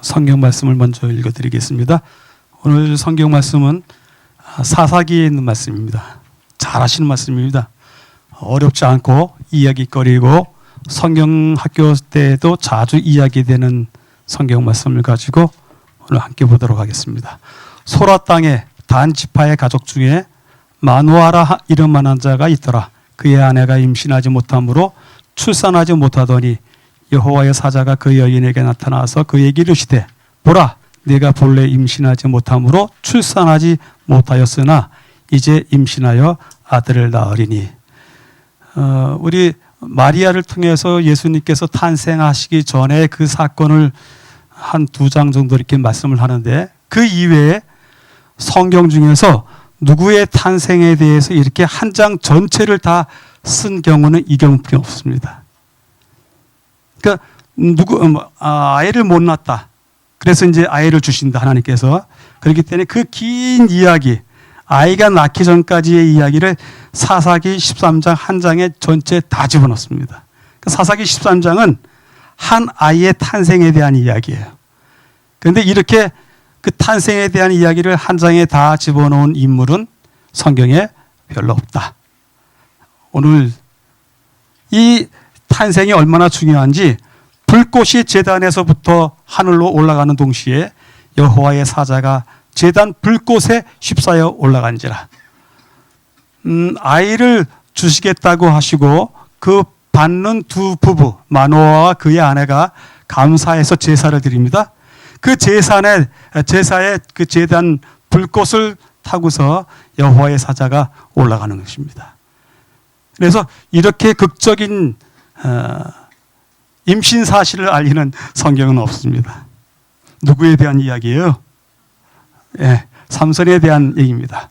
성경 말씀을 먼저 읽어드리겠습니다. 오늘 성경 말씀은 사사기에 있는 말씀입니다. 잘 아시는 말씀입니다. 어렵지 않고 이야기거리고 성경 학교 때도 자주 이야기되는 성경 말씀을 가지고 오늘 함께 보도록 하겠습니다. 소라 땅에 단 지파의 가족 중에 마누아라 이름만한 자가 있더라. 그의 아내가 임신하지 못하므로 출산하지 못하더니 여호와의 사자가 그 여인에게 나타나서 그에게 이르시되 보라 네가 본래 임신하지 못하므로 출산하지 못하였으나 이제 임신하여 아들을 낳으리니. 우리 마리아를 통해서 예수님께서 탄생하시기 전에 그 사건을 한 2장 정도 이렇게 말씀을 하는데, 그 이외에 성경 중에서 누구의 탄생에 대해서 이렇게 한 장 전체를 다 쓴 경우는 이 경우뿐이 없습니다. 그러니까 아이를 못 낳았다. 그래서 이제 아이를 주신다 하나님께서. 그렇기 때문에 그 긴 이야기, 아이가 낳기 전까지의 이야기를 사사기 13장 한 장에 전체 다 집어넣습니다. 사사기 13장은 한 아이의 탄생에 대한 이야기예요. 그런데 이렇게 그 탄생에 대한 이야기를 한 장에 다 집어넣은 인물은 성경에 별로 없다. 오늘 이 탄생이 얼마나 중요한지, 불꽃이 제단에서부터 하늘로 올라가는 동시에 여호와의 사자가 제단 불꽃에 휩싸여 올라간지라. 아이를 주시겠다고 하시고 그 받는 두 부부 마노아와 그의 아내가 감사해서 제사를 드립니다. 그 제사에 그 제단 불꽃을 타고서 여호와의 사자가 올라가는 것입니다. 그래서 이렇게 극적인 임신 사실을 알리는 성경은 없습니다. 누구에 대한 이야기예요? 삼손에 대한 얘기입니다.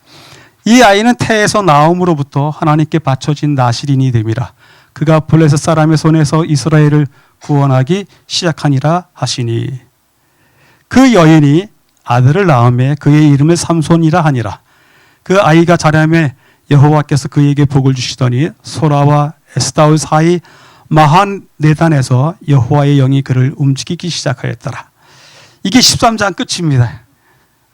이 아이는 태에서 나옴으로부터 하나님께 바쳐진 나실인이 됨이라. 그가 블레셋 사람의 손에서 이스라엘을 구원하기 시작하니라 하시니. 그 여인이 아들을 낳음에 그의 이름을 삼손이라 하니라. 그 아이가 자라매 여호와께서 그에게 복을 주시더니 소라와 에스다올 사이 마한네단에서 여호와의 영이 그를 움직이기 시작하였더라. 이게 13장 끝입니다.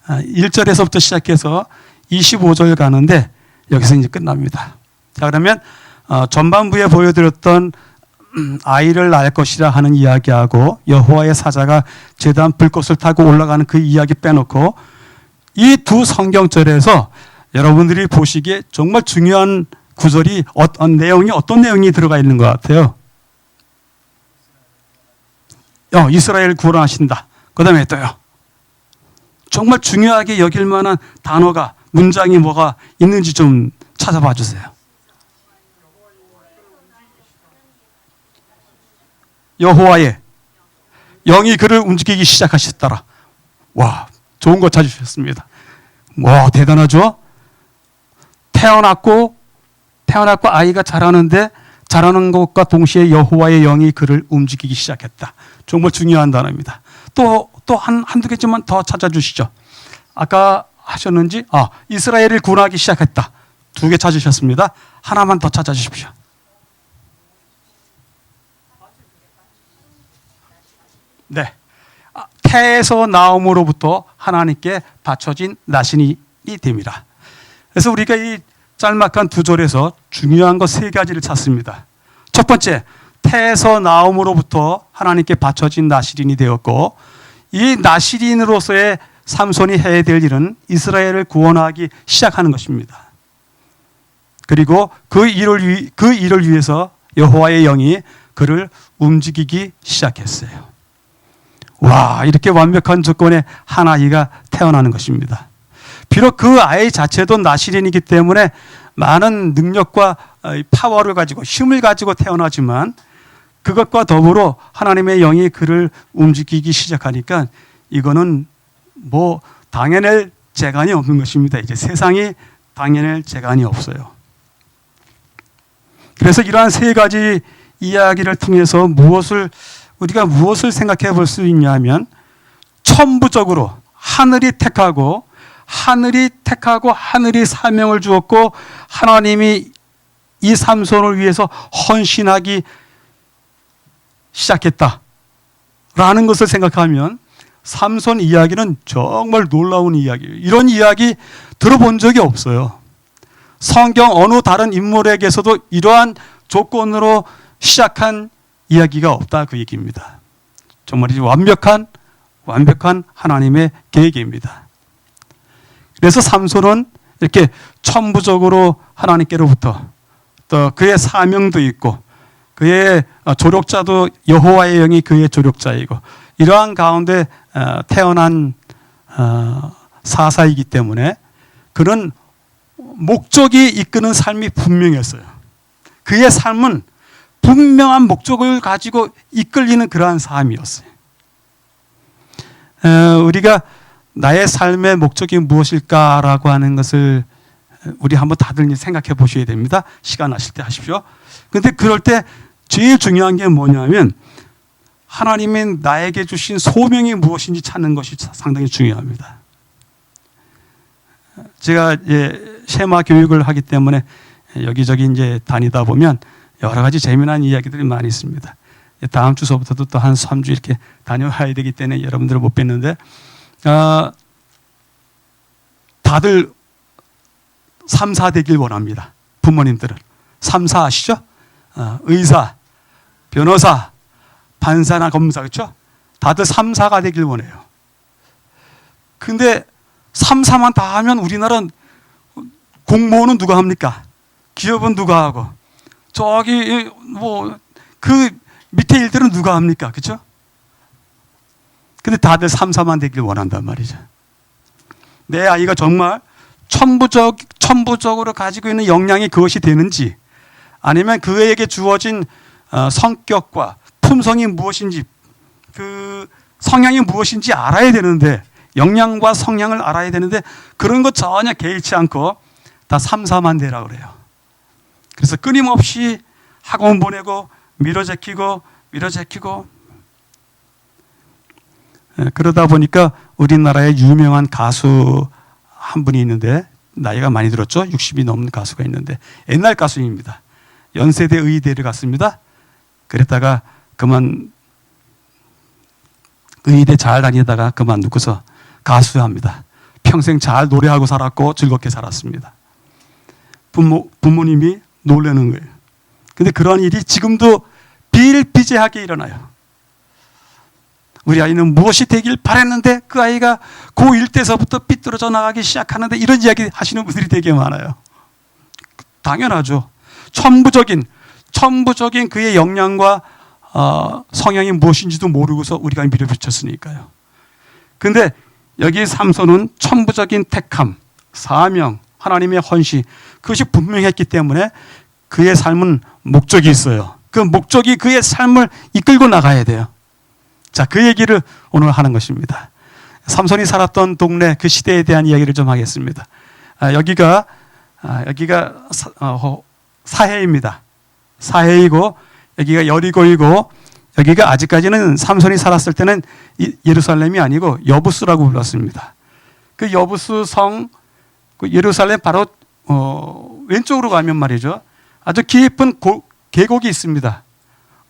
1절에서부터 시작해서 25절 가는데 여기서 이제 끝납니다. 자, 그러면 전반부에 보여드렸던 아이를 낳을 것이라 하는 이야기하고 여호와의 사자가 제단 불꽃을 타고 올라가는 그 이야기 빼놓고 이 두 성경절에서 여러분들이 보시기에 정말 중요한 구절이 어떤 내용이 들어가 있는 것 같아요. 이스라엘 구원하신다. 그 다음에 또요. 정말 중요하게 여길 만한 단어가, 문장이 뭐가 있는지 좀 찾아봐 주세요. 여호와의 영이 그를 움직이기 시작하셨더라. 와, 좋은 거 찾으셨습니다. 와, 대단하죠? 태어났고 아이가 자라는데 자라는 것과 동시에 여호와의 영이 그를 움직이기 시작했다. 정말 중요한 단어입니다. 또 한두 개쯤만 더 찾아주시죠. 아까 하셨는지, 이스라엘을 구원하기 시작했다. 2개 찾으셨습니다. 하나만 더 찾아주십시오. 네. 태에서 나옴으로부터 하나님께 바쳐진 나신이 됨이라. 그래서 우리가 이 짤막한 2절에서 중요한 것 3가지를 찾습니다. 첫 번째, 태에서 나옴으로부터 하나님께 바쳐진 나실인이 되었고, 이 나실인으로서의 삼손이 해야 될 일은 이스라엘을 구원하기 시작하는 것입니다. 그리고 그 일을 위해서 여호와의 영이 그를 움직이기 시작했어요. 와, 이렇게 완벽한 조건에 한 아이가 태어나는 것입니다. 비록 그 아이 자체도 나실인이기 때문에 많은 능력과 파워를 가지고 힘을 가지고 태어나지만 그것과 더불어 하나님의 영이 그를 움직이기 시작하니까 이거는 뭐 당해낼 재간이 없는 것입니다. 이제 세상이 당해낼 재간이 없어요. 그래서 이러한 3가지 이야기를 통해서 우리가 무엇을 생각해 볼 수 있냐면, 천부적으로 하늘이 택하고 하늘이 사명을 주었고 하나님이 이 삼손을 위해서 헌신하기 시작했다라는 것을 생각하면 삼손 이야기는 정말 놀라운 이야기예요. 이런 이야기 들어본 적이 없어요. 성경 어느 다른 인물에게서도 이러한 조건으로 시작한 이야기가 없다, 그 얘기입니다. 정말 완벽한 하나님의 계획입니다. 그래서 삼손은 이렇게 천부적으로 하나님께로부터 또 그의 사명도 있고 그의 조력자도 여호와의 영이 그의 조력자이고 이러한 가운데 태어난 사사이기 때문에 그는 목적이 이끄는 삶이 분명했어요. 그의 삶은 분명한 목적을 가지고 이끌리는 그러한 삶이었어요. 우리가 나의 삶의 목적이 무엇일까라고 하는 것을 우리 한번 다들 생각해 보셔야 됩니다. 시간 나실 때 하십시오. 그런데 그럴 때 제일 중요한 게 뭐냐면 하나님이 나에게 주신 소명이 무엇인지 찾는 것이 상당히 중요합니다. 제가 쉐마 교육을 하기 때문에 여기저기 이제 다니다 보면 여러 가지 재미난 이야기들이 많이 있습니다. 다음 주서부터도 또 한 3주 이렇게 다녀와야 되기 때문에 여러분들을 못 뵀는데, 다들 3사 되길 원합니다. 부모님들은. 3사 아시죠? 의사, 변호사, 판사나 검사, 그렇죠? 다들 3사가 되길 원해요. 근데 3사만 다 하면 우리나라는 공무원은 누가 합니까? 기업은 누가 하고, 저기 그 밑에 일들은 누가 합니까? 그렇죠? 근데 다들 3사만 되길 원한단 말이죠. 내 아이가 정말 천부적으로 가지고 있는 역량이 그것이 되는지, 아니면 그에게 주어진 성격과 품성이 무엇인지, 그 성향이 무엇인지 알아야 되는데, 역량과 성향을 알아야 되는데 그런 거 전혀 개의치 않고 다 3사만 되라고 그래요. 그래서 끊임없이 학원 보내고 밀어제키고 그러다 보니까 우리나라에 유명한 가수 한 분이 있는데, 나이가 많이 들었죠. 60이 넘는 가수가 있는데, 옛날 가수입니다. 연세대 의대를 갔습니다. 그랬다가 의대 잘 다니다가 그만두고서 가수합니다. 평생 잘 노래하고 살았고 즐겁게 살았습니다. 부모님이 놀라는 거예요. 근데 그런 일이 지금도 비일비재하게 일어나요. 우리 아이는 무엇이 되길 바랬는데 그 아이가 고1 때서부터 삐뚤어져 나가기 시작하는데, 이런 이야기 하시는 분들이 되게 많아요. 당연하죠. 천부적인 그의 역량과 성향이 무엇인지도 모르고서 우리가 밀어붙였으니까요. 근데 여기 삼손은 천부적인 택함, 사명, 하나님의 헌신, 그것이 분명했기 때문에 그의 삶은 목적이 있어요. 그 목적이 그의 삶을 이끌고 나가야 돼요. 자, 그 얘기를 오늘 하는 것입니다. 삼손이 살았던 동네, 그 시대에 대한 이야기를 좀 하겠습니다. 여기가 사해입니다. 사해이고 여기가 여리고이고, 여기가 아직까지는 삼손이 살았을 때는 예루살렘이 아니고 여부스라고 불렀습니다. 그 여부스 성, 그 예루살렘 바로 왼쪽으로 가면 말이죠, 아주 깊은 계곡이 있습니다.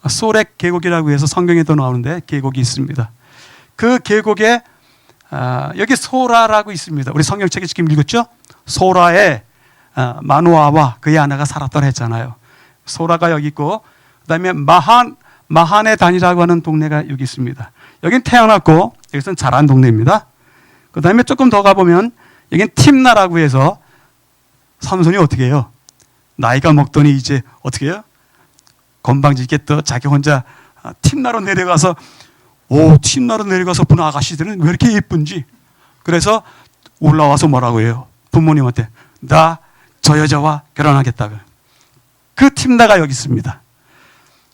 소렉 계곡이라고 해서 성경에도 나오는데 계곡이 있습니다. 그 계곡에 여기 소라라고 있습니다. 우리 성경책에 지금 읽었죠? 소라에 마노아와 그의 아내가 살았더라 했잖아요. 소라가 여기 있고, 그 다음에 마하네 단이라고 하는 동네가 여기 있습니다. 여긴 태어났고 여기서는 자란 동네입니다. 그 다음에 조금 더 가보면 여긴 팀나라고 해서 삼손이 어떻게 해요? 나이가 먹더니 이제 어떻게 해요? 건방지게 또 자기 혼자 팀나로 내려가서, 팀나로 내려가서 본 아가씨들은 왜 이렇게 예쁜지, 그래서 올라와서 뭐라고 해요? 부모님한테 나 저 여자와 결혼하겠다고. 그 팀나가 여기 있습니다.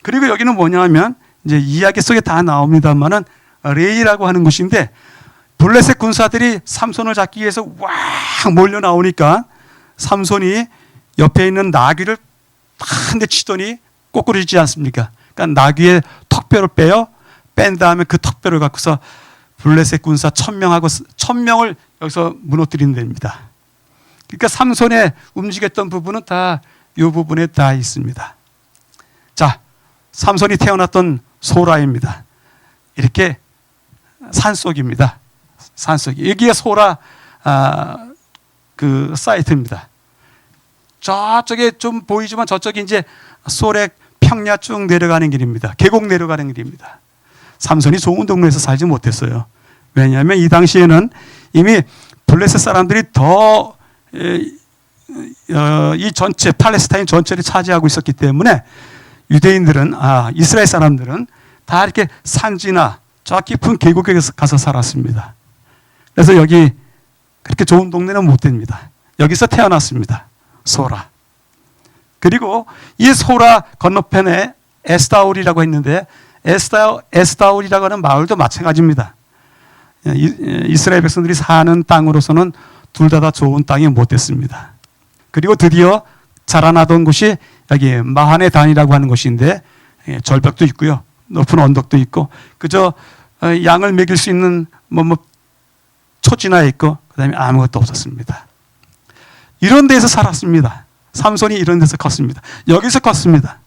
그리고 여기는 뭐냐면 이제 이야기 속에 다 나옵니다만은 레이라고 하는 곳인데, 블레셋 군사들이 삼손을 잡기 위해서 왁 몰려 나오니까 삼손이 옆에 있는 나귀를 한 대 치더니 꼬꾸리지 않습니까? 그러니까 나귀의 턱뼈를 뺀 다음에 그 턱뼈를 갖고서 블레셋 군사 1000명을 여기서 무너뜨리는 데입니다. 그러니까 삼손의 움직였던 부분은 다 이 부분에 다 있습니다. 자, 삼손이 태어났던 소라입니다. 이렇게 산속입니다. 산속. 여기에 소라 그 사이트입니다. 저쪽에 좀 보이지만 저쪽이 이제 소렉 평야 쭉 내려가는 길입니다. 계곡 내려가는 길입니다. 삼손이 좋은 동네에서 살지 못했어요. 왜냐하면 이 당시에는 이미 블레셋 사람들이 더 이 전체 팔레스타인 전체를 차지하고 있었기 때문에 유대인들은 이스라엘 사람들은 다 이렇게 산지나 저 깊은 계곡에 가서 살았습니다. 그래서 여기 그렇게 좋은 동네는 못 됩니다. 여기서 태어났습니다. 소라. 그리고 이 소라 건너편에 에스다올이라고 했는데 에스다올이라고 하는 마을도 마찬가지입니다. 이스라엘 백성들이 사는 땅으로서는 둘 다 좋은 땅이 못 됐습니다. 그리고 드디어 자라나던 곳이 여기 마하네 단이라고 하는 곳인데 절벽도 있고요. 높은 언덕도 있고 그저 양을 먹일 수 있는 초지나 있고 그다음에 아무것도 없었습니다. 이런 데서 살았습니다. 삼손이 이런 데서 컸습니다. 여기서 컸습니다.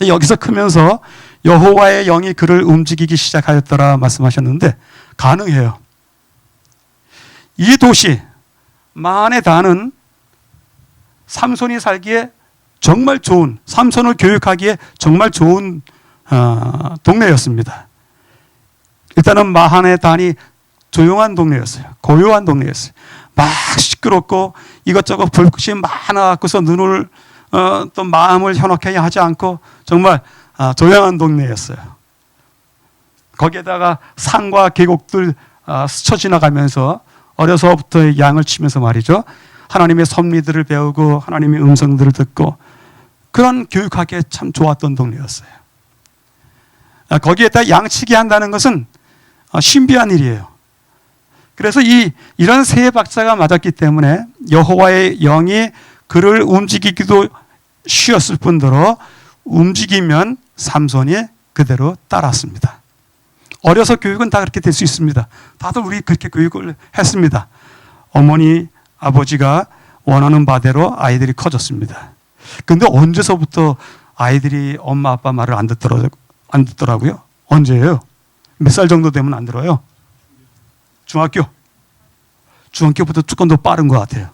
여기서 크면서 여호와의 영이 그를 움직이기 시작하였더라 말씀하셨는데 가능해요. 이 도시 마하네 단은 삼손이 살기에 정말 좋은, 삼손을 교육하기에 정말 좋은 동네였습니다. 일단은 마하네 단이 조용한 동네였어요. 고요한 동네였어요. 막 시끄럽고 이것저것 볼 것이 많아갖고서 눈을 또 마음을 현혹하게 하지 않고 정말 조용한 동네였어요. 거기에다가 산과 계곡들 스쳐 지나가면서 어려서부터 양을 치면서 말이죠. 하나님의 섭리들을 배우고 하나님의 음성들을 듣고 그런 교육하기에 참 좋았던 동네였어요. 거기에다 양치기 한다는 것은 신비한 일이에요. 그래서 이런 세 박자가 맞았기 때문에 여호와의 영이 그를 움직이기도 쉬었을 뿐더러 움직이면 삼손이 그대로 따랐습니다. 어려서 교육은 다 그렇게 될 수 있습니다. 다들 우리 그렇게 교육을 했습니다. 어머니, 아버지가 원하는 바대로 아이들이 커졌습니다. 근데 언제서부터 아이들이 엄마 아빠 말을 안 듣더라고요? 언제예요? 몇 살 정도 되면 안 들어요? 중학교부터 조금 더 빠른 것 같아요.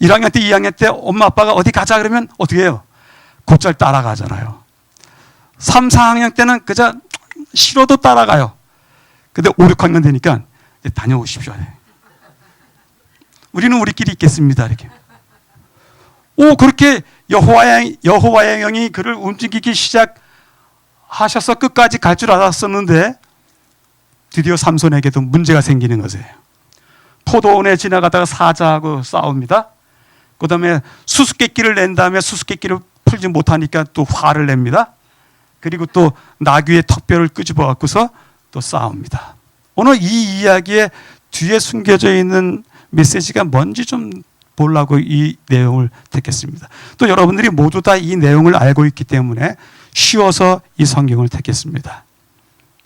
1학년 때, 2학년 때 엄마 아빠가 어디 가자 그러면 어떻게 해요? 곧잘 따라가잖아요. 3, 4학년 때는 그저 싫어도 따라가요. 근데 5, 6학년 되니까 이제 다녀오십시오. 우리는 우리끼리 있겠습니다. 이렇게. 그렇게 여호와의 영이 그를 움직이기 시작하셔서 끝까지 갈 줄 알았었는데 드디어 삼손에게도 문제가 생기는 것이에요. 포도원에 지나가다가 사자하고 싸웁니다. 그 다음에 수수께끼를 낸 다음에 수수께끼를 풀지 못하니까 또 화를 냅니다. 그리고 또 나귀의 턱뼈를 끄집어 갖고서 또 싸웁니다. 오늘 이 이야기의 뒤에 숨겨져 있는 메시지가 뭔지 좀 보려고 이 내용을 택했습니다. 또 여러분들이 모두 다 이 내용을 알고 있기 때문에 쉬워서 이 성경을 택했습니다.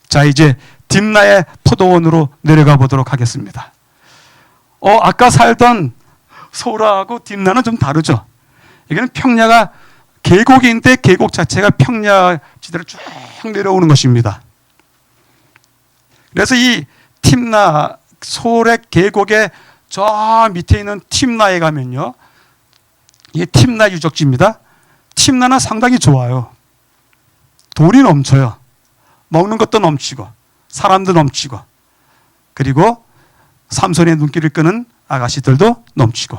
자, 이제 딥나의 포도원으로 내려가 보도록 하겠습니다. 아까 살던 소라하고 딥나는 좀 다르죠. 여기는 평야가 계곡인데 계곡 자체가 평야 지대로 쭉 내려오는 것입니다. 그래서 이 tim나 소렉 계곡의 저 밑에 있는 팁나에 가면요, 이게 팁나 유적지입니다. 팁나는 상당히 좋아요. 돈이 넘쳐요. 먹는 것도 넘치고 사람도 넘치고 그리고 삼손의 눈길을 끄는 아가씨들도 넘치고.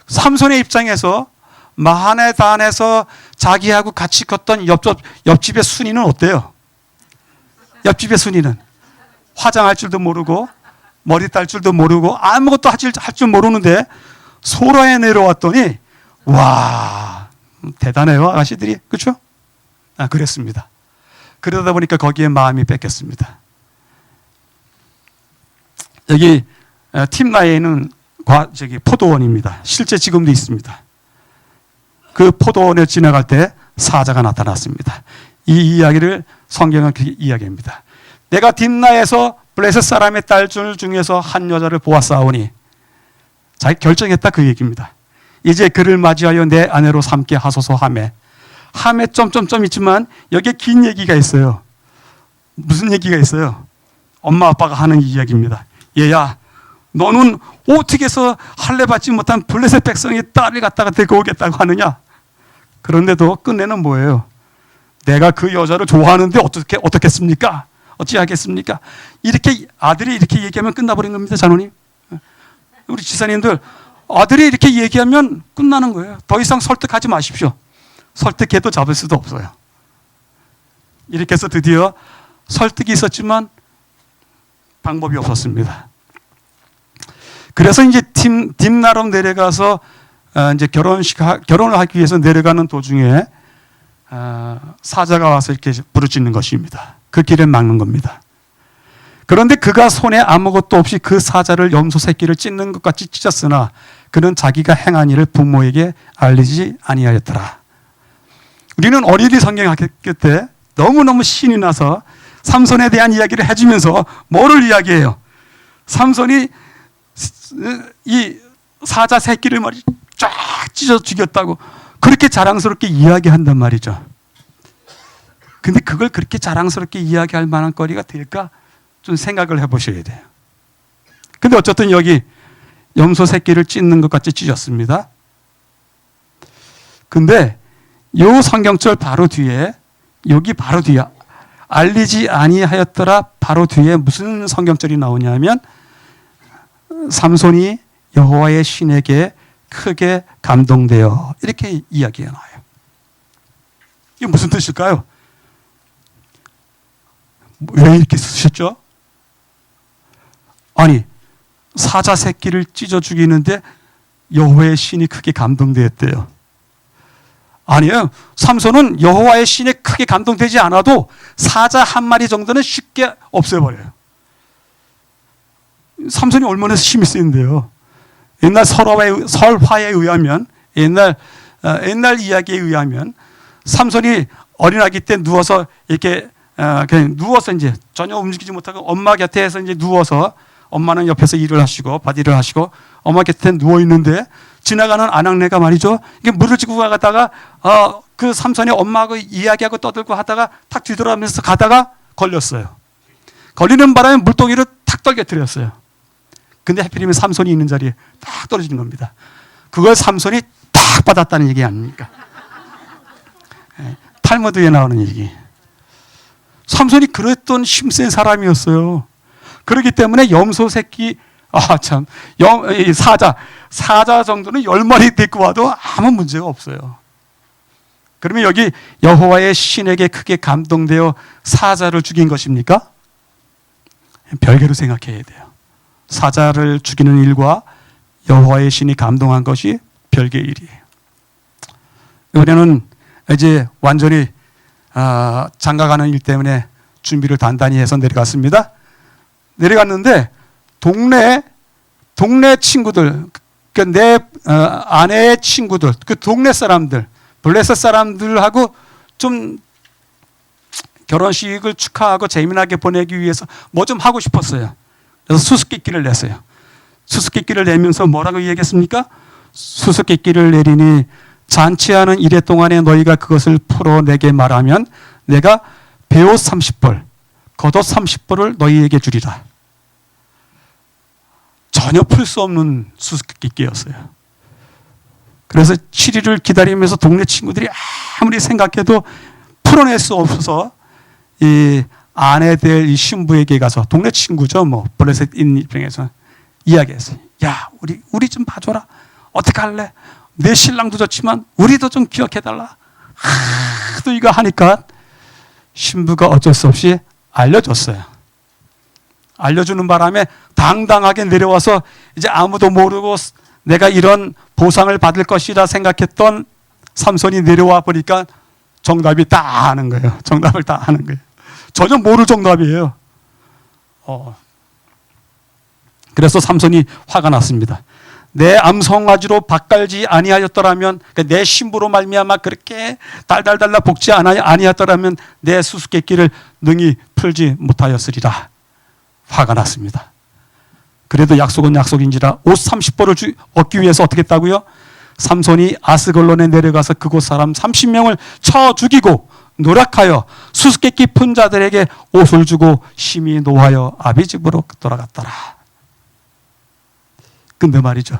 삼손의 입장에서 마하네 단에서 자기하고 같이 컸던 옆집의 순이는 어때요? 옆집의 순이는 화장할 줄도 모르고 머리 딸 줄도 모르고 아무것도 할 줄 모르는데 소라에 내려왔더니 와, 대단해요 아가씨들이. 그렇죠? 그랬습니다. 그러다 보니까 거기에 마음이 뺏겼습니다. 여기 팁나에는 포도원입니다. 실제 지금도 있습니다. 그 포도원에 지나갈 때 사자가 나타났습니다. 이 이야기를 성경은 그렇게 이야기합니다. 내가 딥나에서 블레셋 사람의 딸들 중에서 한 여자를 보았사오니, 자기 결정했다 그 얘기입니다. 이제 그를 맞이하여 내 아내로 삼게 하소서 하매. 함에 점점점 있지만 여기에 긴 얘기가 있어요. 무슨 얘기가 있어요? 엄마 아빠가 하는 이야기입니다. 얘야, 너는 어떻게 해서 할례 받지 못한 블레셋 백성의 딸을 갖다가 데리고 오겠다고 하느냐? 그런데도 끝내는 뭐예요? 내가 그 여자를 좋아하는데 어떻겠습니까? 어찌하겠습니까? 이렇게 아들이 이렇게 얘기하면 끝나버린 겁니다, 장로님. 우리 지사님들, 아들이 이렇게 얘기하면 끝나는 거예요. 더 이상 설득하지 마십시오. 설득해도 잡을 수도 없어요. 이렇게 해서 드디어 설득이 있었지만 방법이 없었습니다. 그래서 이제 딥나름 내려가서 이제 결혼을 하기 위해서 내려가는 도중에 사자가 와서 이렇게 부르짖는 것입니다. 그 길을 막는 겁니다. 그런데 그가 손에 아무것도 없이 그 사자를 염소 새끼를 찢는 것 같이 찢었으나 그는 자기가 행한 일을 부모에게 알리지 아니하였더라. 우리는 어린이 성경학교 때 너무너무 신이 나서 삼손에 대한 이야기를 해주면서 뭐를 이야기해요? 삼손이 이 사자 새끼를 쫙 찢어 죽였다고 그렇게 자랑스럽게 이야기한단 말이죠. 근데 그걸 그렇게 자랑스럽게 이야기할 만한 거리가 될까? 좀 생각을 해보셔야 돼요. 근데 어쨌든 여기 염소 새끼를 찢는 것 같이 찢었습니다. 근데 요 성경절 바로 뒤에, 여기 바로 뒤에 알리지 아니하였더라 바로 뒤에 무슨 성경절이 나오냐면 삼손이 여호와의 신에게 크게 감동되어 이렇게 이야기해 놔요. 이게 무슨 뜻일까요? 왜 이렇게 쓰셨죠? 아니, 사자 새끼를 찢어 죽이는데 여호와의 신이 크게 감동되었대요. 아니에요. 삼손은 여호와의 신에 크게 감동되지 않아도 사자 한 마리 정도는 쉽게 없애버려요. 삼손이 얼마나 힘이 세는데요. 옛날 설화에 의하면, 옛날 이야기에 의하면 삼손이 어린아기 때 누워서 이렇게 그냥 누워서 이제 전혀 움직이지 못하고 엄마 곁에서 이제 누워서, 엄마는 옆에서 일을 하시고 밭일을 하시고 엄마 곁에 누워 있는데 지나가는 아낙네가 말이죠. 이게 물을 쥐고 가다가 그 삼손이 엄마하고 이야기하고 떠들고 하다가 탁 뒤돌아가면서 가다가 걸렸어요. 걸리는 바람에 물동이를 탁 떨겨뜨렸어요. 근데 하필이면 삼손이 있는 자리에 딱 떨어지는 겁니다. 그걸 삼손이 딱 받았다는 얘기 아닙니까? 탈무드에 나오는 얘기. 삼손이 그랬던 힘센 사람이었어요. 그렇기 때문에 염소 새끼, 사자 정도는 10마리 데리고 와도 아무 문제가 없어요. 그러면 여기 여호와의 신에게 크게 감동되어 사자를 죽인 것입니까? 별개로 생각해야 돼요. 사자를 죽이는 일과 여호와의 신이 감동한 것이 별개 일이에요. 이번에는 이제 완전히 장가가는 일 때문에 준비를 단단히 해서 내려갔습니다. 내려갔는데 동네 친구들, 그러니까 내 아내의 친구들, 그 동네 사람들, 블레셋 사람들하고 좀 결혼식을 축하하고 재미나게 보내기 위해서 뭐 좀 하고 싶었어요. 그래서 수수께끼를 냈어요. 수수께끼를 내면서 뭐라고 얘기했습니까? 수수께끼를 내리니 잔치하는 이래 동안에 너희가 그것을 풀어 내게 말하면 내가 베옷 30벌, 겉옷 30벌을 너희에게 주리라. 전혀 풀 수 없는 수수께끼였어요. 그래서 7일을 기다리면서 동네 친구들이 아무리 생각해도 풀어낼 수 없어서 이 아내 될 이 신부에게 가서, 동네 친구죠, 뭐 블레셋인 입장에서 이야기했어요. 야, 우리 좀 봐줘라. 어떻게 할래? 내 신랑도 좋지만 우리도 좀 기억해달라. 또 이거 하니까 신부가 어쩔 수 없이 알려줬어요. 알려주는 바람에 당당하게 내려와서 이제 아무도 모르고 내가 이런 보상을 받을 것이라 생각했던 삼손이 내려와 보니까 정답이 다 아는 거예요. 정답을 다 아는 거예요. 전혀 모를 정답이에요. 그래서 삼손이 화가 났습니다. 내 암송아지로 밭갈지 아니하였더라면, 그러니까 내 신부로 말미암아 그렇게 달달달라 볶지 아니하였더라면 내 수수께끼를 능히 풀지 못하였으리라. 화가 났습니다. 그래도 약속은 약속인지라 옷 30벌을 얻기 위해서 어떻게 했다고요? 삼손이 아스글론에 내려가서 그곳 사람 30명을 쳐 죽이고 노력하여 수수께끼 푼 자들에게 옷을 주고 심히 노하여 아비 집으로 돌아갔더라. 근데 말이죠,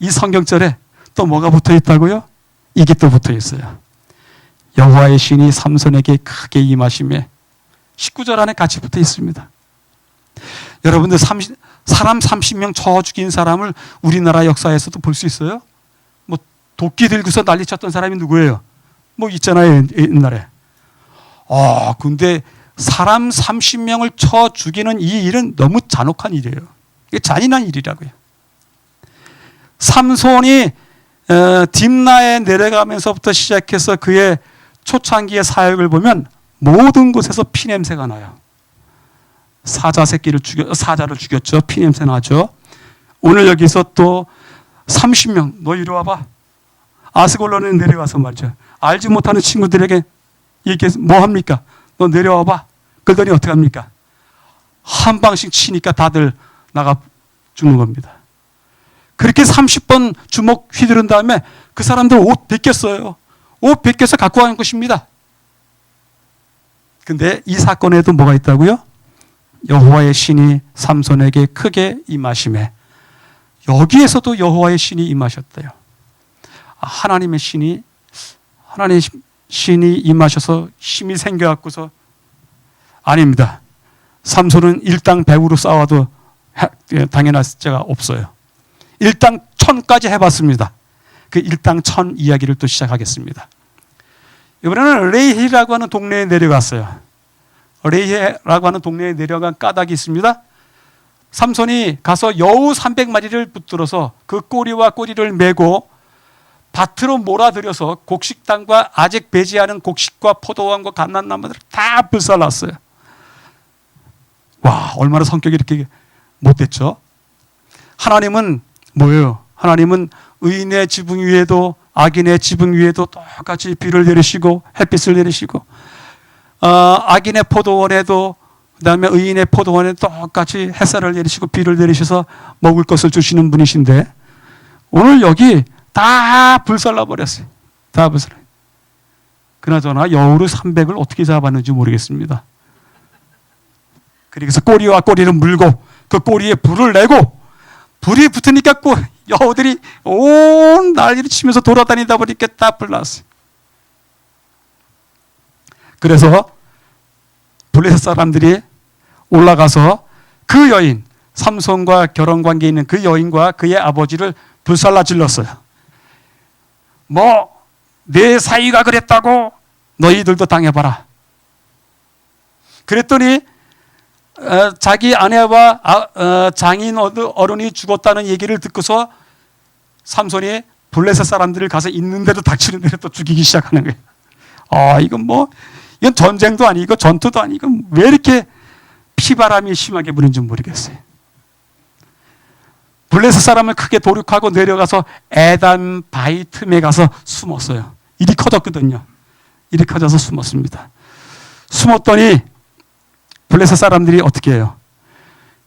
이 성경절에 또 뭐가 붙어 있다고요? 이게 또 붙어 있어요. 여호와의 신이 삼손에게 크게 임하시매. 19절 안에 같이 붙어 있습니다. 여러분들 사람 30명 쳐 죽인 사람을 우리나라 역사에서도 볼 수 있어요? 뭐 도끼 들고서 난리쳤던 사람이 누구예요? 뭐 있잖아요, 옛날에. 근데 사람 30명을 쳐 죽이는 이 일은 너무 잔혹한 일이에요. 이게 잔인한 일이라고요. 삼손이 딥나에 내려가면서부터 시작해서 그의 초창기의 사역을 보면 모든 곳에서 피냄새가 나요. 사자를 죽였죠. 피냄새 나죠. 오늘 여기서 또 30명, 너 이리 와봐. 아스골론에 내려가서 말이죠, 알지 못하는 친구들에게 얘기해서 뭐 합니까? 너 내려와봐. 그러더니 어떻게 합니까? 한 방씩 치니까 다들 나가 죽는 겁니다. 그렇게 30번 주먹 휘두른 다음에 그 사람들 옷 벗겼어요. 옷 벗겨서 갖고 가는 것입니다. 근데 이 사건에도 뭐가 있다고요? 여호와의 신이 삼손에게 크게 임하심에. 여기에서도 여호와의 신이 임하셨대요. 하나님의 신이 임하셔서 힘이 생겨갖고서, 아닙니다. 삼손은 일당 100으로 싸워도 당연할 자가 없어요. 일당 1000까지 해봤습니다. 그 일당 1000 이야기를 또 시작하겠습니다. 이번에는 레히라고 하는 동네에 내려갔어요. 레히라고 하는 동네에 내려간 까닭이 있습니다. 삼손이 가서 여우 300마리를 붙들어서 그 꼬리와 꼬리를 메고 밭으로 몰아들여서 곡식당과 아직 배지 않은 곡식과 포도원과 감람나무들을 다 불살랐어요. 와, 얼마나 성격이 이렇게 못됐죠? 하나님은 뭐예요? 하나님은 의인의 지붕 위에도 악인의 지붕 위에도 똑같이 비를 내리시고 햇빛을 내리시고, 악인의 포도원에도, 그 다음에 의인의 포도원에 똑같이 햇살을 내리시고 비를 내리셔서 먹을 것을 주시는 분이신데, 오늘 여기 다 불살라 버렸어요. 다 불살라. 그나저나 여우를 300을 어떻게 잡았는지 모르겠습니다. 그래서 꼬리와 꼬리를 물고 그 꼬리에 불을 내고, 불이 붙으니까 여우들이 온 난리를 치면서 돌아다니다 보니까 다 불났어요. 그래서 블레셋 사람들이 올라가서 그 여인, 삼손과 결혼관계에 있는 그 여인과 그의 아버지를 불살라 질렀어요. 뭐 내 사위가 그랬다고 너희들도 당해봐라. 그랬더니 자기 아내와 장인 어른이 죽었다는 얘기를 듣고서 삼손이 블레셋 사람들을 가서 있는 대로 닥치는 대로 또 죽이기 시작하는 거예요. 이건 전쟁도 아니고 전투도 아니고 왜 이렇게 피바람이 심하게 부는지 모르겠어요. 블레셋 사람을 크게 도륙하고 내려가서 에단 바위 틈에 가서 숨었어요. 일이 커졌거든요. 일이 커져서 숨었습니다. 숨었더니 블레셋 사람들이 어떻게 해요?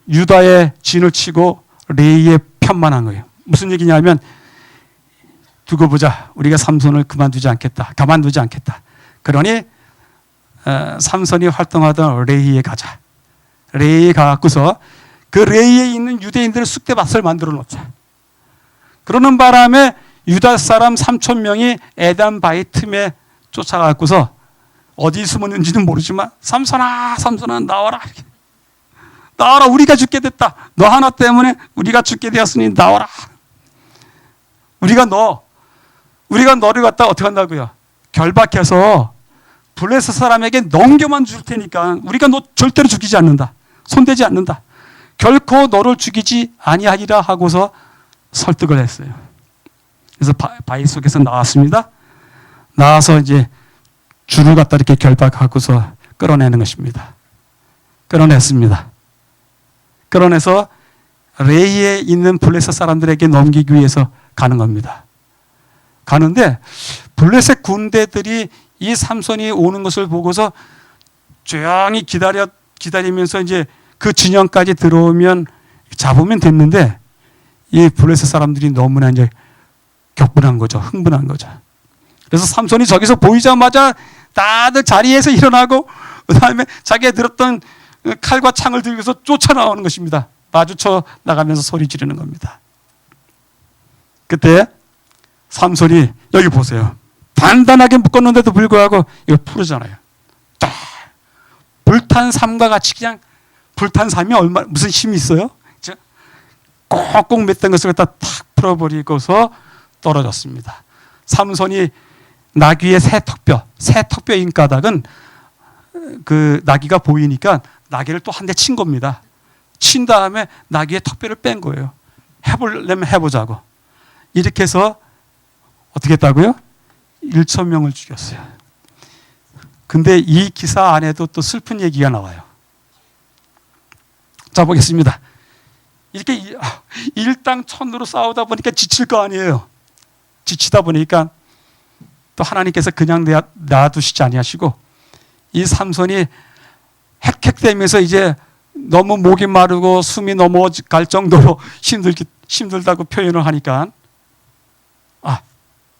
유다의 진을 치고 레이의 편만 한 거예요. 무슨 얘기냐면, 두고 보자. 우리가 삼손을 가만두지 않겠다. 그러니 삼손이 활동하던 레이에 가자. 레이에 가갖고서 그 레이에 있는 유대인들의 쑥대밭을 만들어 놓자. 그러는 바람에 유다 사람 3,000명이 에단 바위 틈에 쫓아가고서 어디 숨었는지는 모르지만, 삼손아 나와라. 나와라. 우리가 죽게 됐다. 너 하나 때문에 우리가 죽게 되었으니 나와라. 우리가 너를 갖다 어떻게 한다고요? 결박해서 블레셋 사람에게 넘겨만 줄 테니까 우리가 너 절대로 죽이지 않는다. 손대지 않는다. 결코 너를 죽이지 아니하리라 하고서 설득을 했어요. 그래서 바위 속에서 나왔습니다. 나와서 이제 줄을 갖다 이렇게 결박하고서 끌어내는 것입니다. 끌어냈습니다. 끌어내서 레이에 있는 블레셋 사람들에게 넘기기 위해서 가는 겁니다. 가는데 블레셋 군대들이 이 삼손이 오는 것을 보고서 조용히 기다리면서 이제 그 진영까지 들어오면 잡으면 됐는데, 이 블레셋 사람들이 너무나 이제 격분한 거죠. 흥분한 거죠. 그래서 삼손이 저기서 보이자마자 다들 자리에서 일어나고 그다음에 자기가 들었던 칼과 창을 들고서 쫓아나오는 것입니다. 마주쳐 나가면서 소리 지르는 겁니다. 그때 삼손이 여기 보세요. 단단하게 묶었는데도 불구하고 이거 풀어잖아요. 딱 불탄 삶과 같이 그냥 불탄 삶이 얼마 무슨 힘이 있어요? 꼭꼭 맸던 것을 갖다 탁 풀어버리고서 떨어졌습니다. 삼손이 나귀의 새 턱뼈인 까닭은 그 나귀가 보이니까 나귀를 또 한 대 친 겁니다. 친 다음에 나귀의 턱뼈를 뺀 거예요. 해보려면 해보자고. 이렇게 해서 어떻게 했다고요? 1,000명을 죽였어요. 근데 이 기사 안에도 또 슬픈 얘기가 나와요. 자, 보겠습니다. 이렇게 일당천으로 싸우다 보니까 지칠 거 아니에요. 지치다 보니까 또 하나님께서 그냥 놔두시지 아니하시고 이 삼손이 헥헥대면서 이제 너무 목이 마르고 숨이 넘어갈 정도로 힘들다고 표현을 하니까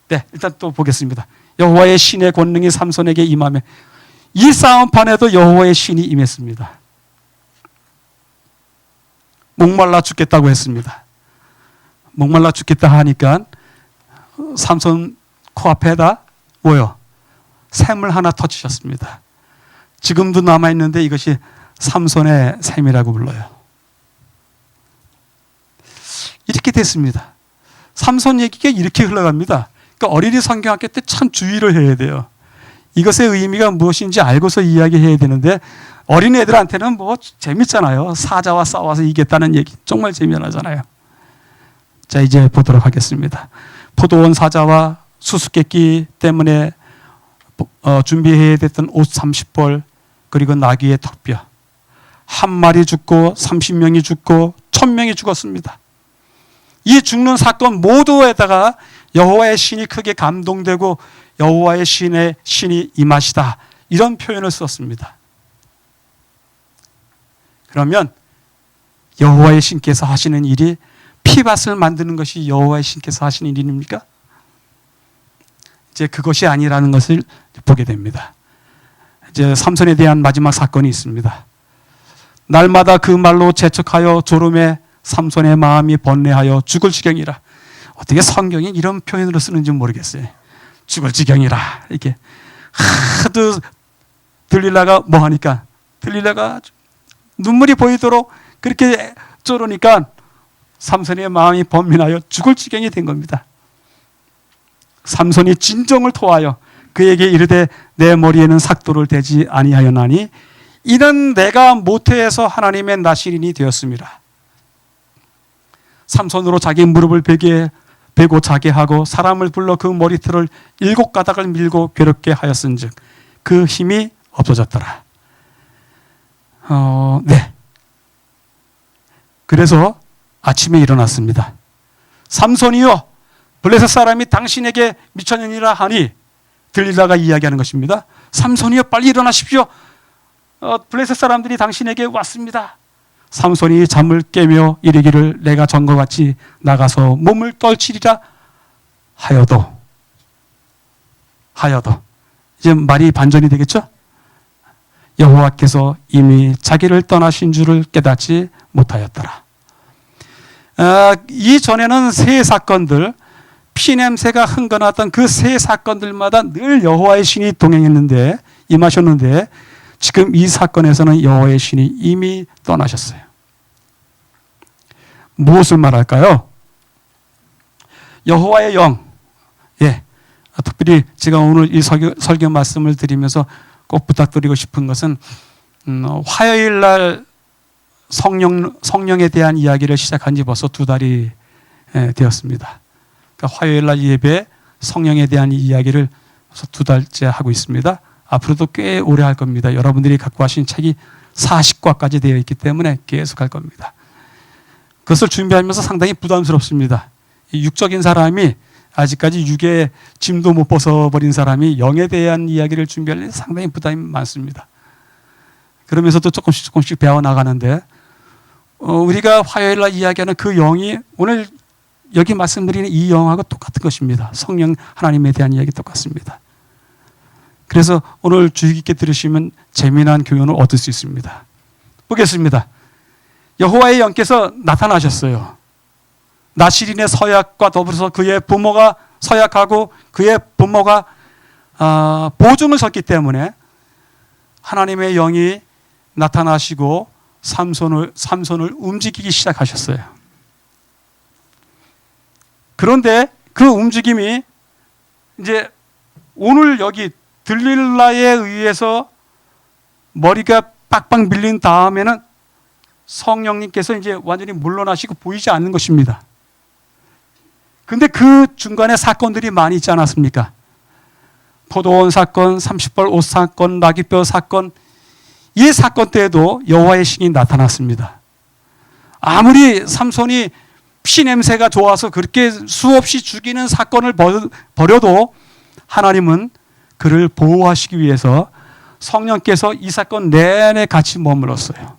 네, 일단 또 보겠습니다. 여호와의 신의 권능이 삼손에게 임하며 이 싸움판에도 여호와의 신이 임했습니다. 목말라 죽겠다고 했습니다. 목말라 죽겠다 하니까 삼손 코앞에다 뭐요? 샘을 하나 터치셨습니다. 지금도 남아있는데 이것이 삼손의 샘이라고 불러요. 이렇게 됐습니다. 삼손 얘기가 이렇게 흘러갑니다. 그러니까 어린이 성경학교 때 참 주의를 해야 돼요. 이것의 의미가 무엇인지 알고서 이야기해야 되는데 어린애들한테는 뭐 재밌잖아요. 사자와 싸워서 이겼다는 얘기 정말 재미나잖아요. 자, 이제 보도록 하겠습니다. 포도원 사자와 수수께끼 때문에 준비해야 됐던 옷 30벌 그리고 나귀의 턱뼈 한 마리 죽고 30명이 죽고 1,000명이 죽었습니다. 이 죽는 사건 모두에다가 여호와의 신이 크게 감동되고 여호와의 신이 임하시다 이런 표현을 썼습니다. 그러면 여호와의 신께서 하시는 일이 피밭을 만드는 것이 여호와의 신께서 하시는 일입니까? 이제 그것이 아니라는 것을 보게 됩니다. 이제 삼손에 대한 마지막 사건이 있습니다. 날마다 그 말로 재촉하여 졸음에 삼손의 마음이 번뇌하여 죽을 지경이라. 어떻게 성경이 이런 표현으로 쓰는지 모르겠어요. 죽을 지경이라 이렇게 하도 들릴라가 뭐 하니까 들릴라가 눈물이 보이도록 그렇게 쪼르니까 삼손의 마음이 번민하여 죽을 지경이 된 겁니다. 삼손이 진정을 토하여 그에게 이르되 내 머리에는 삭도를 대지 아니하였나니 이는 내가 모태에서 하나님의 나시린이 되었습니다. 삼손으로 자기 무릎을 베고 자게 하고 사람을 불러 그 머리털을 7가닥을 밀고 괴롭게 하였은즉 그 힘이 없어졌더라. 네. 그래서 아침에 일어났습니다. 삼손이요 블레셋 사람이 당신에게 미쳤느니라 하니 들릴라가 이야기하는 것입니다. 삼손이요 빨리 일어나십시오. 블레셋 사람들이 당신에게 왔습니다. 삼손이 잠을 깨며 이르기를 내가 전과 같이 나가서 몸을 떨치리라 하여도 이제 말이 반전이 되겠죠? 여호와께서 이미 자기를 떠나신 줄을 깨닫지 못하였더라. 이전에는 세 사건들 피냄새가 흥건했던 그 세 사건들마다 늘 여호와의 신이 동행했는데 임하셨는데 지금 이 사건에서는 여호와의 신이 이미 떠나셨어요. 무엇을 말할까요? 여호와의 영. 예, 특별히 제가 오늘 이 설교 말씀을 드리면서 꼭 부탁드리고 싶은 것은 화요일 날 성령에 대한 이야기를 시작한 지 벌써 2달이 되었습니다. 그러니까 화요일 날 예배 성령에 대한 이야기를 벌써 2달째 하고 있습니다. 앞으로도 꽤 오래 할 겁니다. 여러분들이 갖고 하신 책이 40과까지 되어 있기 때문에 계속 할 겁니다. 그것을 준비하면서 상당히 부담스럽습니다. 육적인 사람이 아직까지 육의 짐도 못 벗어버린 사람이 영에 대한 이야기를 준비하려면 상당히 부담이 많습니다. 그러면서도 조금씩 배워나가는데 우리가 화요일 날 이야기하는 그 영이 오늘 여기 말씀드리는 이 영하고 똑같은 것입니다. 성령 하나님에 대한 이야기 똑같습니다. 그래서 오늘 주의 깊게 들으시면 재미난 교훈을 얻을 수 있습니다. 보겠습니다. 여호와의 영께서 나타나셨어요. 나시린의 서약과 더불어서 그의 부모가 서약하고 그의 부모가 보증을 섰기 때문에 하나님의 영이 나타나시고 삼손을 움직이기 시작하셨어요. 그런데 그 움직임이 이제 오늘 여기 들릴라에 의해서 머리가 빡빡 밀린 다음에는 성령님께서 이제 완전히 물러나시고 보이지 않는 것입니다. 근데 그 중간에 사건들이 많이 있지 않았습니까? 포도원 사건, 30벌 옷 사건, 나귀뼈 사건, 이 사건 때에도 여호와의 신이 나타났습니다. 아무리 삼손이 피 냄새가 좋아서 그렇게 수없이 죽이는 사건을 벌여도 하나님은 그를 보호하시기 위해서 성령께서 이 사건 내내 같이 머물렀어요.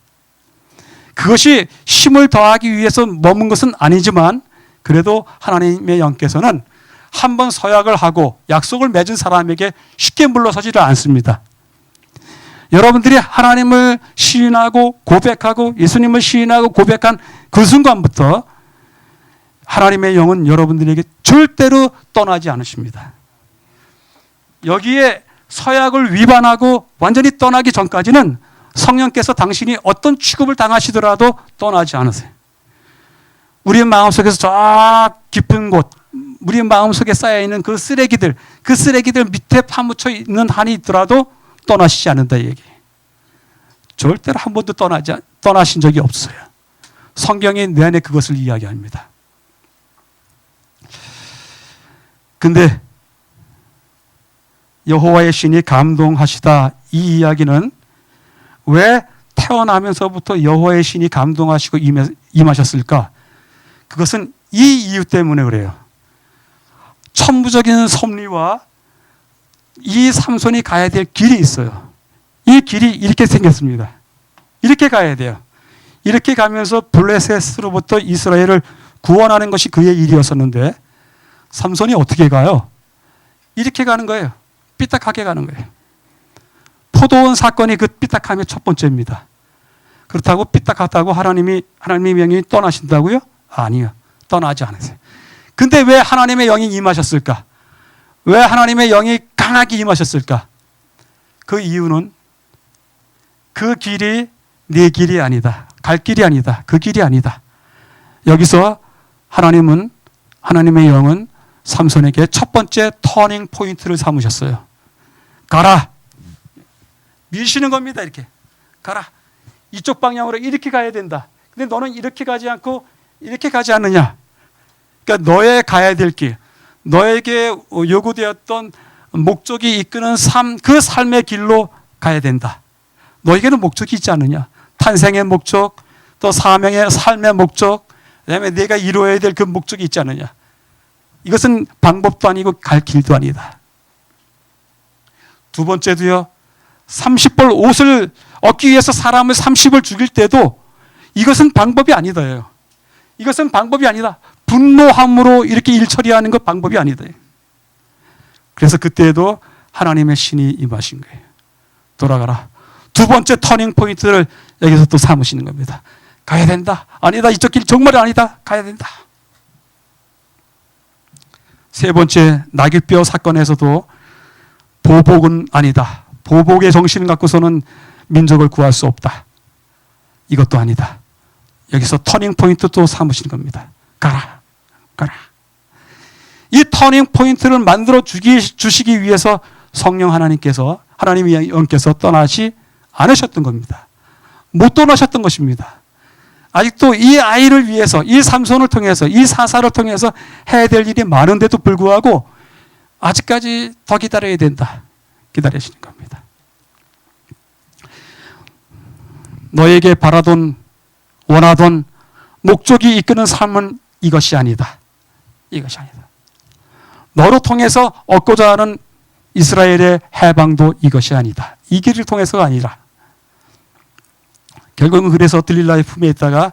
그것이 힘을 더하기 위해서 머문 것은 아니지만 그래도 하나님의 영께서는 한번 서약을 하고 약속을 맺은 사람에게 쉽게 물러서지를 않습니다. 여러분들이 하나님을 시인하고 고백하고 예수님을 시인하고 고백한 그 순간부터 하나님의 영은 여러분들에게 절대로 떠나지 않으십니다. 여기에 서약을 위반하고 완전히 떠나기 전까지는 성령께서 당신이 어떤 취급을 당하시더라도 떠나지 않으세요. 우리의 마음속에서 저 깊은 곳, 우리의 마음속에 쌓여있는 그 쓰레기들 밑에 파묻혀 있는 한이 있더라도 떠나시지 않는다 이 얘기예요. 절대로 한 번도 떠나신 적이 없어요. 성경이 내내 그것을 이야기합니다. 근데 여호와의 신이 감동하시다 이 이야기는 왜 태어나면서부터 여호와의 신이 감동하시고 임하셨을까? 그것은 이 이유 때문에 그래요. 천부적인 섭리와 이 삼손이 가야 될 길이 있어요. 이 길이 이렇게 생겼습니다. 이렇게 가야 돼요. 이렇게 가면서 블레셋으로부터 이스라엘을 구원하는 것이 그의 일이었었는데 삼손이 어떻게 가요? 이렇게 가는 거예요. 삐딱하게 가는 거예요. 포도원 사건이 그 삐딱함의 첫 번째입니다. 그렇다고 삐딱하다고 하나님의 영이 떠나신다고요? 아니요. 떠나지 않으세요. 근데 왜 하나님의 영이 임하셨을까? 왜 하나님의 영이 강하게 임하셨을까? 그 이유는 그 길이 네 길이 아니다. 갈 길이 아니다. 그 길이 아니다. 여기서 하나님의 영은 삼손에게 첫 번째 터닝 포인트를 삼으셨어요. 가라. 미시는 겁니다. 이렇게. 가라. 이쪽 방향으로 이렇게 가야 된다. 근데 너는 이렇게 가지 않고 이렇게 가지 않느냐. 그러니까 너의 가야 될 길, 너에게 요구되었던 목적이 이끄는 삶, 그 삶의 길로 가야 된다. 너에게는 목적이 있지 않느냐. 탄생의 목적, 또 사명의 삶의 목적, 그다음에 내가 이루어야 될 그 목적이 있지 않느냐. 이것은 방법도 아니고 갈 길도 아니다. 두 번째도요. 30벌 옷을 얻기 위해서 사람을 30을 죽일 때도 이것은 방법이 아니다요. 이것은 방법이 아니다. 분노함으로 이렇게 일 처리하는 것 방법이 아니다. 그래서 그때에도 하나님의 신이 임하신 거예요. 돌아가라. 두 번째 터닝 포인트를 여기서 또 삼으시는 겁니다. 가야 된다. 아니다. 이쪽 길 정말 아니다. 가야 된다. 세 번째 나귀뼈 사건에서도 보복은 아니다. 보복의 정신을 갖고서는 민족을 구할 수 없다. 이것도 아니다. 여기서 터닝 포인트 또 삼으시는 겁니다. 가라. 가라. 이 터닝 포인트를 만들어 주시기 위해서 성령 하나님께서 하나님의 영께서 떠나지 않으셨던 겁니다. 못 떠나셨던 것입니다. 아직도 이 아이를 위해서 이 삼손을 통해서 이 사사를 통해서 해야 될 일이 많은데도 불구하고 아직까지 더 기다려야 된다. 기다리시는 겁니다. 너에게 바라던 원하던 목적이 이끄는 삶은 이것이 아니다. 이것이 아니다. 너로 통해서 얻고자 하는 이스라엘의 해방도 이것이 아니다. 이 길을 통해서가 아니라 결국은 그래서 들릴라의 품에 있다가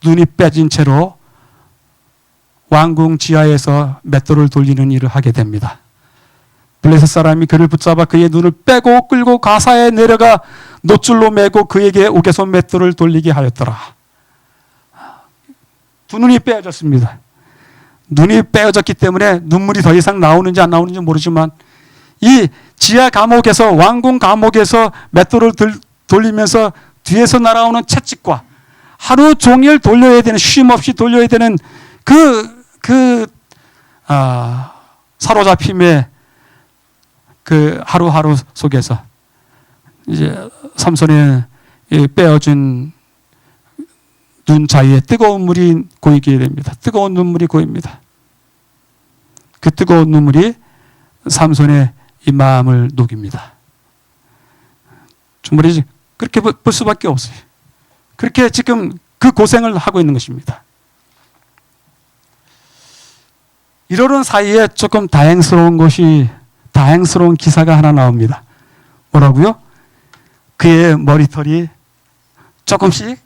눈이 빼진 채로 왕궁 지하에서 맷돌을 돌리는 일을 하게 됩니다. 블레셋 사람이 그를 붙잡아 그의 눈을 빼고 끌고 가사에 내려가 노줄로 매고 그에게 옥에서 맷돌을 돌리게 하였더라. 두 눈이 빼어졌습니다. 눈이 빼어졌기 때문에 눈물이 더 이상 나오는지 안 나오는지 모르지만 이 지하 감옥에서, 왕궁 감옥에서 맷돌을 돌리면서 뒤에서 날아오는 채찍과 하루 종일 돌려야 되는, 쉼 없이 돌려야 되는 사로잡힘의 그 하루하루 속에서 이제 삼손의 빼어진 눈 사이에 뜨거운 물이 고이게 됩니다. 뜨거운 눈물이 고입니다. 그 뜨거운 눈물이 삼손의 이 마음을 녹입니다. 정말 그렇게 볼 수밖에 없어요. 그렇게 지금 그 고생을 하고 있는 것입니다. 이러는 사이에 조금 다행스러운 기사가 하나 나옵니다. 뭐라고요? 그의 머리털이 조금씩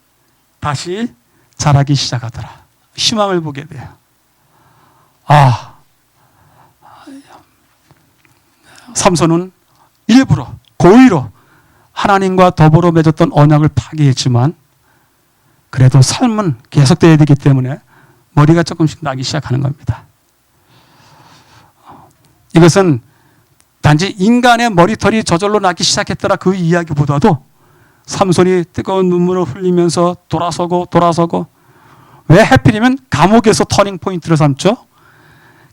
다시 자라기 시작하더라. 희망을 보게 돼요. 삼손은 일부러 고의로 하나님과 더불어 맺었던 언약을 파기했지만 그래도 삶은 계속돼야 되기 때문에 머리가 조금씩 나기 시작하는 겁니다. 이것은 단지 인간의 머리털이 저절로 나기 시작했더라 그 이야기보다도 삼손이 뜨거운 눈물을 흘리면서 돌아서고 왜 하필이면 감옥에서 터닝 포인트를 삼죠?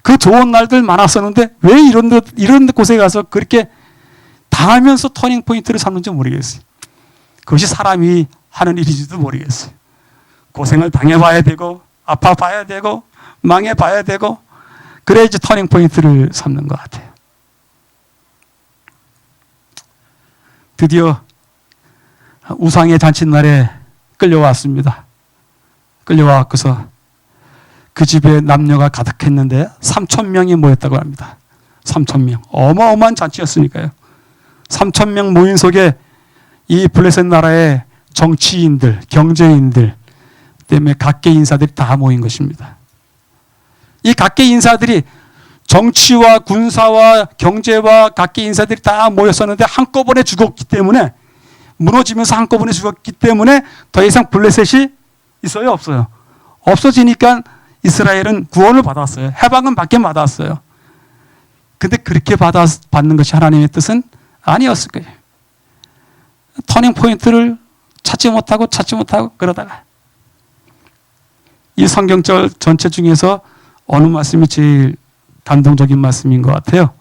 그 좋은 날들 많았었는데 왜 이런 곳에 가서 그렇게 당하면서 터닝 포인트를 삼는지 모르겠어요. 그것이 사람이 하는 일인지도 모르겠어요. 고생을 당해봐야 되고 아파봐야 되고 망해봐야 되고 그래야지 터닝 포인트를 삼는 것 같아요. 드디어 우상의 잔칫날에 끌려왔습니다. 끌려와서 그 집에 남녀가 가득했는데 3,000명이 모였다고 합니다. 3,000명. 어마어마한 잔치였으니까요. 3,000명 모인 속에 이 블레셋 나라의 정치인들, 경제인들 때문에 각계 인사들이 다 모인 것입니다. 이 각계 인사들이 정치와 군사와 경제와 각계 인사들이 다 모였었는데 한꺼번에 죽었기 때문에 무너지면서 한꺼번에 죽었기 때문에 더 이상 블레셋이 있어요? 없어요? 없어지니까 이스라엘은 구원을 받았어요. 해방은 받긴 받았어요. 근데 그렇게 받는 것이 하나님의 뜻은 아니었을 거예요. 터닝 포인트를 찾지 못하고 그러다가 이 성경절 전체 중에서 어느 말씀이 제일 감동적인 말씀인 것 같아요?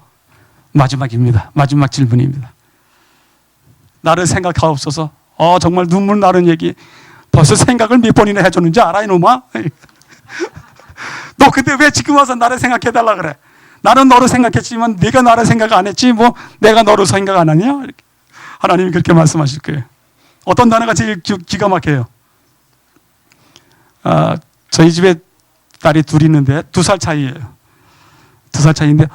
마지막입니다. 마지막 질문입니다. 나를 생각하옵소서. 정말 눈물 나는 얘기. 벌써 생각을 몇 번이나 해줬는지 알아 이놈아? 너 근데 왜 지금 와서 나를 생각해달라 그래? 나는 너를 생각했지만 네가 나를 생각 안 했지 뭐 내가 너를 생각 안 하냐? 이렇게. 하나님이 그렇게 말씀하실 거예요. 어떤 단어가 제일 기가 막혀요? 저희 집에 딸이 둘이 있는데 2살 차이예요. 2살 차이인데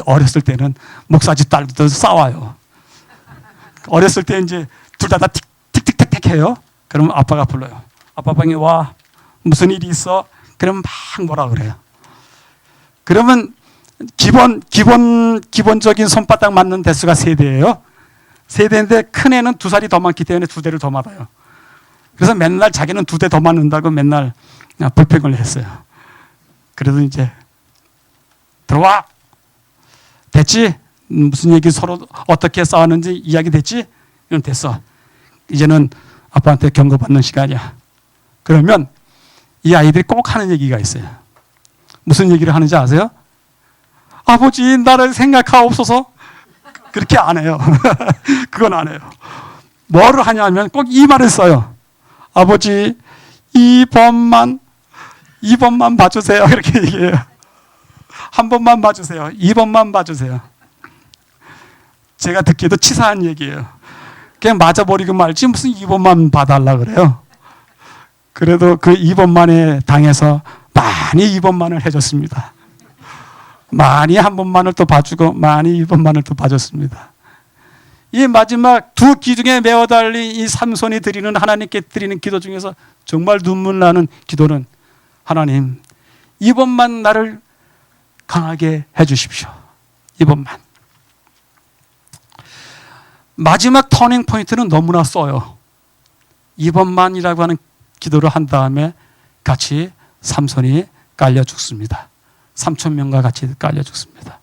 어렸을 때는 목사집 딸도 싸워요. 어렸을 때 이제 둘 다 틱틱틱틱 해요. 그러면 아빠가 불러요. 아빠 방에 와. 무슨 일이 있어? 그러면 막 뭐라 그래요. 그러면 기본적인 손바닥 맞는 대수가 3대예요. 3대인데 큰 애는 2살이 더 많기 때문에 2대를 더 맞아요. 그래서 맨날 자기는 2대 더 맞는다고 맨날 불평을 했어요. 그래도 이제 들어와. 됐지? 무슨 얘기 서로 어떻게 싸웠는지 이야기 됐지? 이건 됐어. 이제는 아빠한테 경고받는 시간이야. 그러면 이 아이들이 꼭 하는 얘기가 있어요. 무슨 얘기를 하는지 아세요? 아버지 나를 생각하옵소서. 그렇게 안 해요. 그건 안 해요. 뭐를 하냐면 꼭 이 말을 써요. 아버지 이번만 봐주세요. 이렇게 얘기해요. 한 번만 봐주세요. 2번만 봐주세요. 제가 듣기에도 치사한 얘기예요. 그냥 맞아버리고 말지 무슨 2번만 봐달라 그래요. 그래도 그 2번만에 당해서 많이 2번만을 해줬습니다. 많이 한 번만을 또 봐주고 많이 2번만을 또 봐줬습니다. 이 마지막 두 기둥에 매어 달린 이 삼손이 드리는 하나님께 드리는 기도 중에서 정말 눈물 나는 기도는 하나님 이번만 나를 강하게 해주십시오. 이번만. 마지막 터닝 포인트는 너무나 써요. 이번만이라고 하는 기도를 한 다음에 같이 삼손이 깔려 죽습니다. 3,000명과 같이 깔려 죽습니다.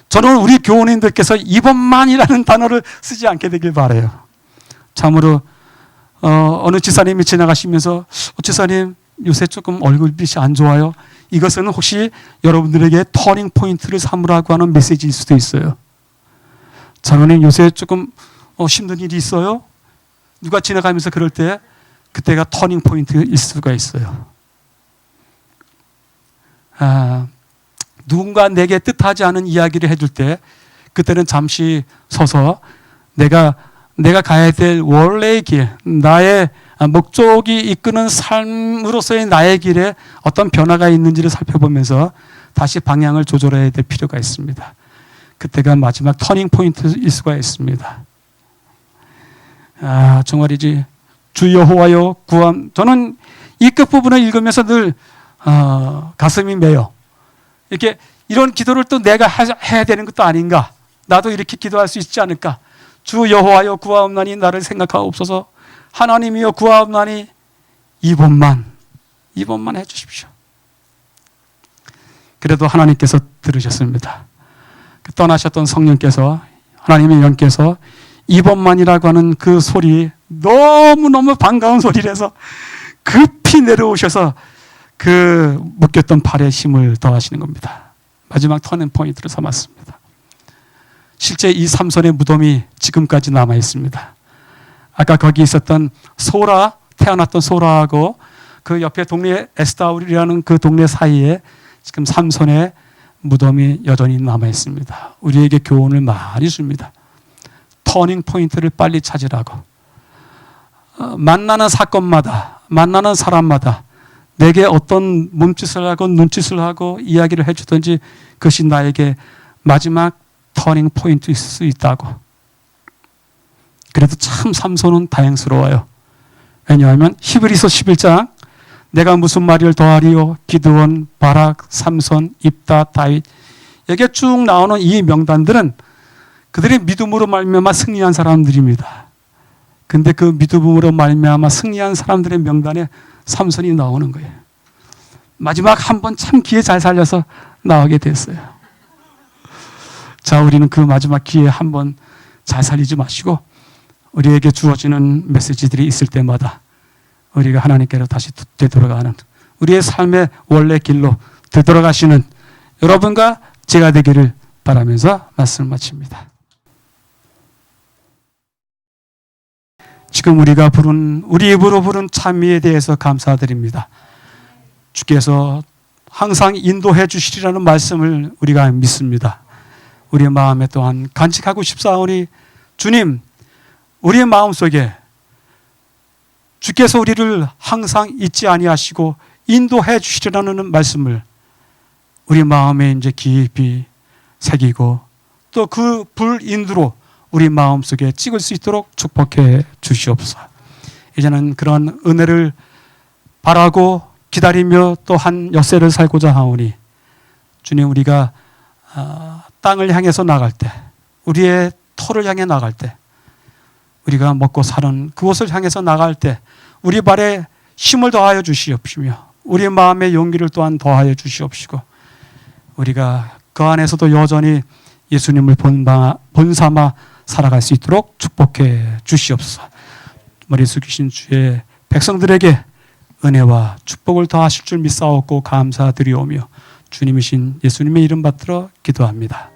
저는 우리 교우님들께서 이번만이라는 단어를 쓰지 않게 되길 바라요. 참으로 어느 지사님이 지나가시면서 지사님 요새 조금 얼굴빛이 안 좋아요. 이것은 혹시 여러분들에게 터닝 포인트를 삼으라고 하는 메시지일 수도 있어요. 장로님 요새 조금 힘든 일이 있어요? 누가 지나가면서 그럴 때 그때가 터닝 포인트일 수가 있어요. 누군가 내게 뜻하지 않은 이야기를 해줄 때 그때는 잠시 서서 내가 가야 될 원래의 길, 나의 목적이 이끄는 삶으로서의 나의 길에 어떤 변화가 있는지를 살펴보면서 다시 방향을 조절해야 될 필요가 있습니다. 그때가 마지막 터닝 포인트일 수가 있습니다. 정말이지. 주 여호와여 구함. 저는 이 끝부분을 읽으면서 늘 가슴이 메요. 이렇게 이런 기도를 또 내가 해야 되는 것도 아닌가. 나도 이렇게 기도할 수 있지 않을까. 주 여호와여 구하옵나니 나를 생각하옵소서. 하나님이여 구하옵나니 이번만 해주십시오. 그래도 하나님께서 들으셨습니다. 떠나셨던 성령께서, 하나님의 영께서 이번만이라고 하는 그 소리, 너무너무 반가운 소리라서 급히 내려오셔서 그 묶였던 발에 힘을 더하시는 겁니다. 마지막 터닝 포인트를 삼았습니다. 실제 이 삼손의 무덤이 지금까지 남아 있습니다. 아까 거기 있었던 소라, 태어났던 소라하고 그 옆에 동네 에스다울이라는 그 동네 사이에 지금 삼손의 무덤이 여전히 남아 있습니다. 우리에게 교훈을 많이 줍니다. 터닝 포인트를 빨리 찾으라고. 만나는 사건마다, 만나는 사람마다 내게 어떤 몸짓을 하고 눈짓을 하고 이야기를 해주든지 그것이 나에게 마지막 터닝 포인트일 수 있다고. 그래도 참 삼손은 다행스러워요. 왜냐하면 히브리서 11장 내가 무슨 말을 더하리요? 기드온, 바락, 삼손, 입다, 다윗. 여기에 쭉 나오는 이 명단들은 그들의 믿음으로 말미암아 승리한 사람들입니다. 근데 그 믿음으로 말미암아 승리한 사람들의 명단에 삼손이 나오는 거예요. 마지막 한 번 참 기회 잘 살려서 나오게 됐어요. 자, 우리는 그 마지막 기회 한 번 잘 살리지 마시고 우리에게 주어지는 메시지들이 있을 때마다 우리가 하나님께로 다시 되돌아가는 우리의 삶의 원래 길로 되돌아가시는 여러분과 제가 되기를 바라면서 말씀을 마칩니다. 지금 우리가 우리 입으로 부른 찬미에 대해서 감사드립니다. 주께서 항상 인도해 주시리라는 말씀을 우리가 믿습니다. 우리의 마음에 또한 간직하고 싶사오니 주님, 우리의 마음속에 주께서 우리를 항상 잊지 아니하시고 인도해 주시리라는 말씀을 우리 마음에 이제 깊이 새기고 또 그 불인도로 우리 마음속에 찍을 수 있도록 축복해 주시옵소서. 이제는 그런 은혜를 바라고 기다리며 또 한 엿새를 살고자 하오니 주님, 우리가 땅을 향해서 나갈 때, 우리의 터를 향해 나갈 때, 우리가 먹고 사는 그곳을 향해서 나갈 때 우리 발에 힘을 더하여 주시옵시며 우리 마음의 용기를 또한 더하여 주시옵시고 우리가 그 안에서도 여전히 예수님을 본삼아 살아갈 수 있도록 축복해 주시옵소서. 머리 숙이신 주의 백성들에게 은혜와 축복을 더하실 줄 믿사옵고 감사드리오며 주님이신 예수님의 이름 받들어 기도합니다.